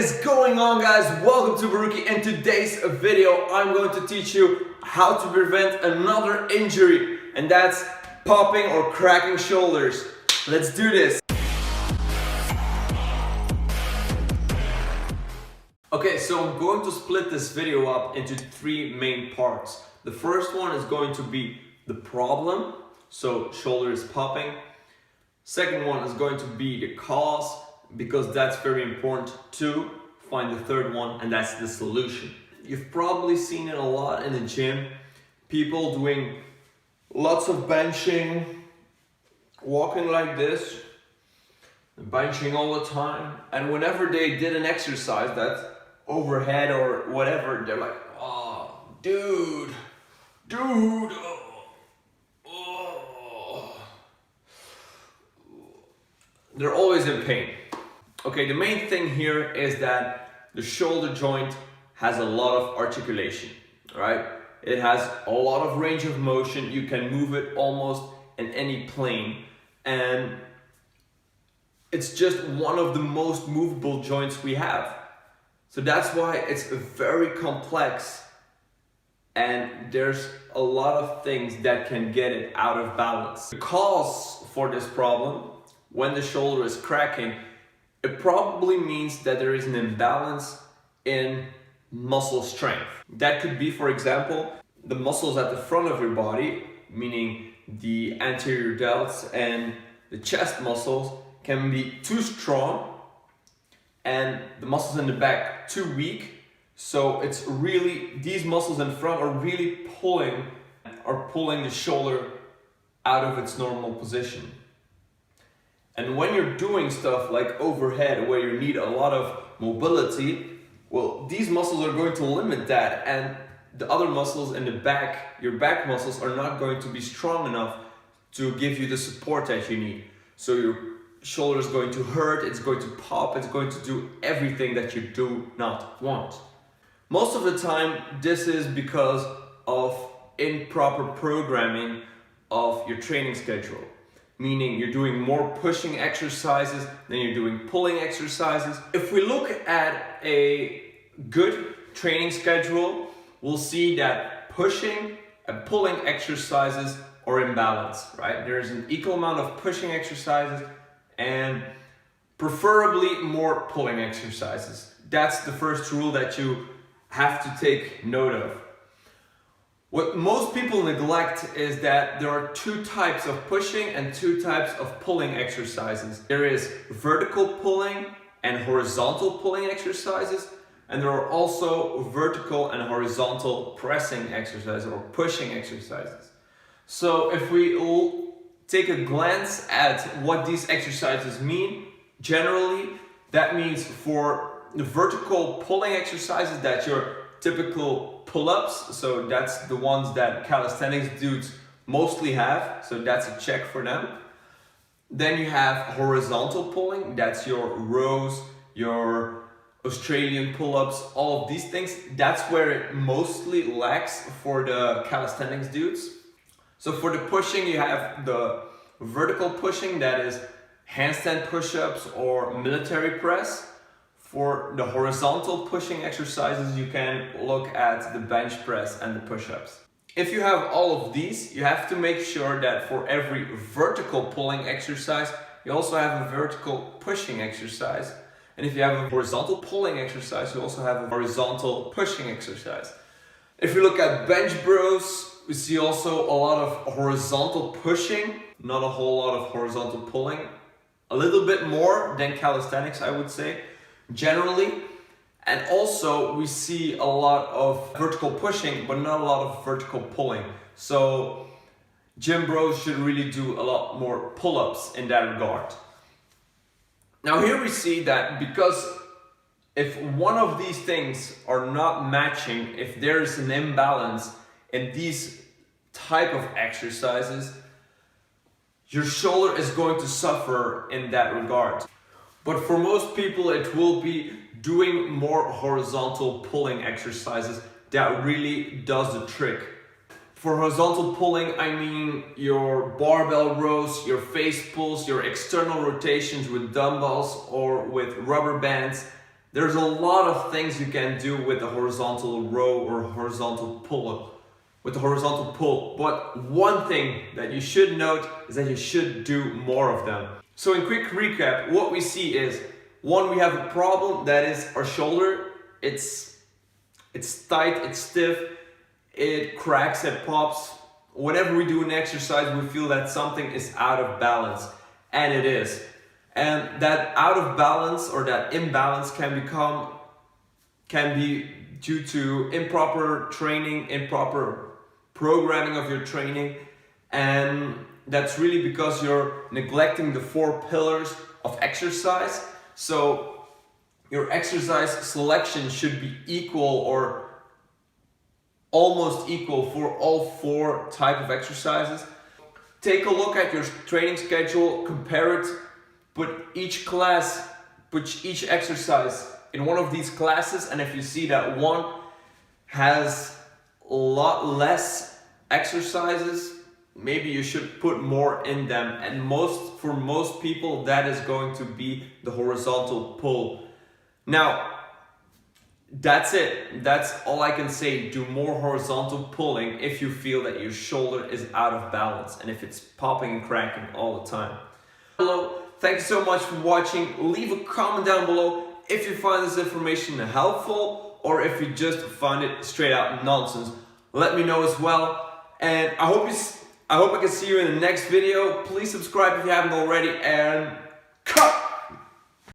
is going on, guys? Welcome to Baruki. In today's video I'm going to teach you how to prevent another injury, and that's popping or cracking shoulders. Let's do this. Okay, so I'm going to split this video up into three main parts. The first one is going to be the problem, so shoulder is popping. Second one is going to be the cause, because that's very important to find the third one, and that's the solution. You've probably seen it a lot in the gym. People doing lots of benching, walking like this, benching all the time, and whenever they did an exercise that's overhead or whatever, they're like, oh, dude, oh. They're always in pain. Okay, the main thing here is that the shoulder joint has a lot of articulation, right? It has a lot of range of motion. You can move it almost in any plane, and it's just one of the most movable joints we have. So that's why it's very complex, and there's a lot of things that can get it out of balance. The cause for this problem, when the shoulder is cracking, it probably means that there is an imbalance in muscle strength. That could be, for example, the muscles at the front of your body, meaning the anterior delts and the chest muscles, can be too strong, and the muscles in the back too weak. So it's really, these muscles in front are really pulling the shoulder out of its normal position. And when you're doing stuff like overhead, where you need a lot of mobility, well, these muscles are going to limit that, and the other muscles in the back, your back muscles, are not going to be strong enough to give you the support that you need. So your shoulder is going to hurt, it's going to pop, it's going to do everything that you do not want. Most of the time, this is because of improper programming of your training schedule. Meaning you're doing more pushing exercises than you're doing pulling exercises. If we look at a good training schedule, we'll see that pushing and pulling exercises are in balance, right? There's an equal amount of pushing exercises and preferably more pulling exercises. That's the first rule that you have to take note of. What most people neglect is that there are two types of pushing and two types of pulling exercises. There is vertical pulling and horizontal pulling exercises, and there are also vertical and horizontal pressing exercises or pushing exercises. So if we take a glance at what these exercises mean, generally that means for the vertical pulling exercises, that's your typical pull-ups, so that's the ones that calisthenics dudes mostly have, so that's a check for them. Then you have horizontal pulling, that's your rows, your Australian pull-ups, all of these things. That's where it mostly lacks for the calisthenics dudes. So for the pushing, you have the vertical pushing, that is handstand push-ups or military press. For the horizontal pushing exercises, you can look at the bench press and the push-ups. If you have all of these, you have to make sure that for every vertical pulling exercise, you also have a vertical pushing exercise. And if you have a horizontal pulling exercise, you also have a horizontal pushing exercise. If you look at bench bros, we see also a lot of horizontal pushing, not a whole lot of horizontal pulling. A little bit more than calisthenics, I would say, generally. And also we see a lot of vertical pushing, but not a lot of vertical pulling. So gym bros should really do a lot more pull-ups in that regard. Now here we see that because if one of these things are not matching, if there is an imbalance in these type of exercises, your shoulder is going to suffer in that regard. But for most people, it will be doing more horizontal pulling exercises that really does the trick. For horizontal pulling, I mean your barbell rows, your face pulls, your external rotations with dumbbells or with rubber bands, There's a lot of things you can do with the horizontal row or horizontal pull-up, with the horizontal pull. But one thing that you should note is that you should do more of them. So in quick recap, what we see is, one, we have a problem that is our shoulder. It's tight, it's stiff, it cracks, it pops. Whenever we do an exercise, we feel that something is out of balance, and it is. And that out of balance or that imbalance can be due to improper training, improper programming of your training, and that's really because you're neglecting the 4 pillars of exercise. So your exercise selection should be equal or almost equal for all 4 type of exercises. Take a look at your training schedule, compare it, put each exercise in one of these classes, and if you see that one has a lot less exercises, maybe you should put more in them. And for most people, that is going to be the horizontal pull. Now, that's it. That's all I can say. Do more horizontal pulling if you feel that your shoulder is out of balance and if it's popping and cracking all the time. Hello, thank you so much for watching. Leave a comment down below if you find this information helpful or if you just find it straight out nonsense. Let me know as well. And I hope I can see you in the next video. Please subscribe if you haven't already, and cut!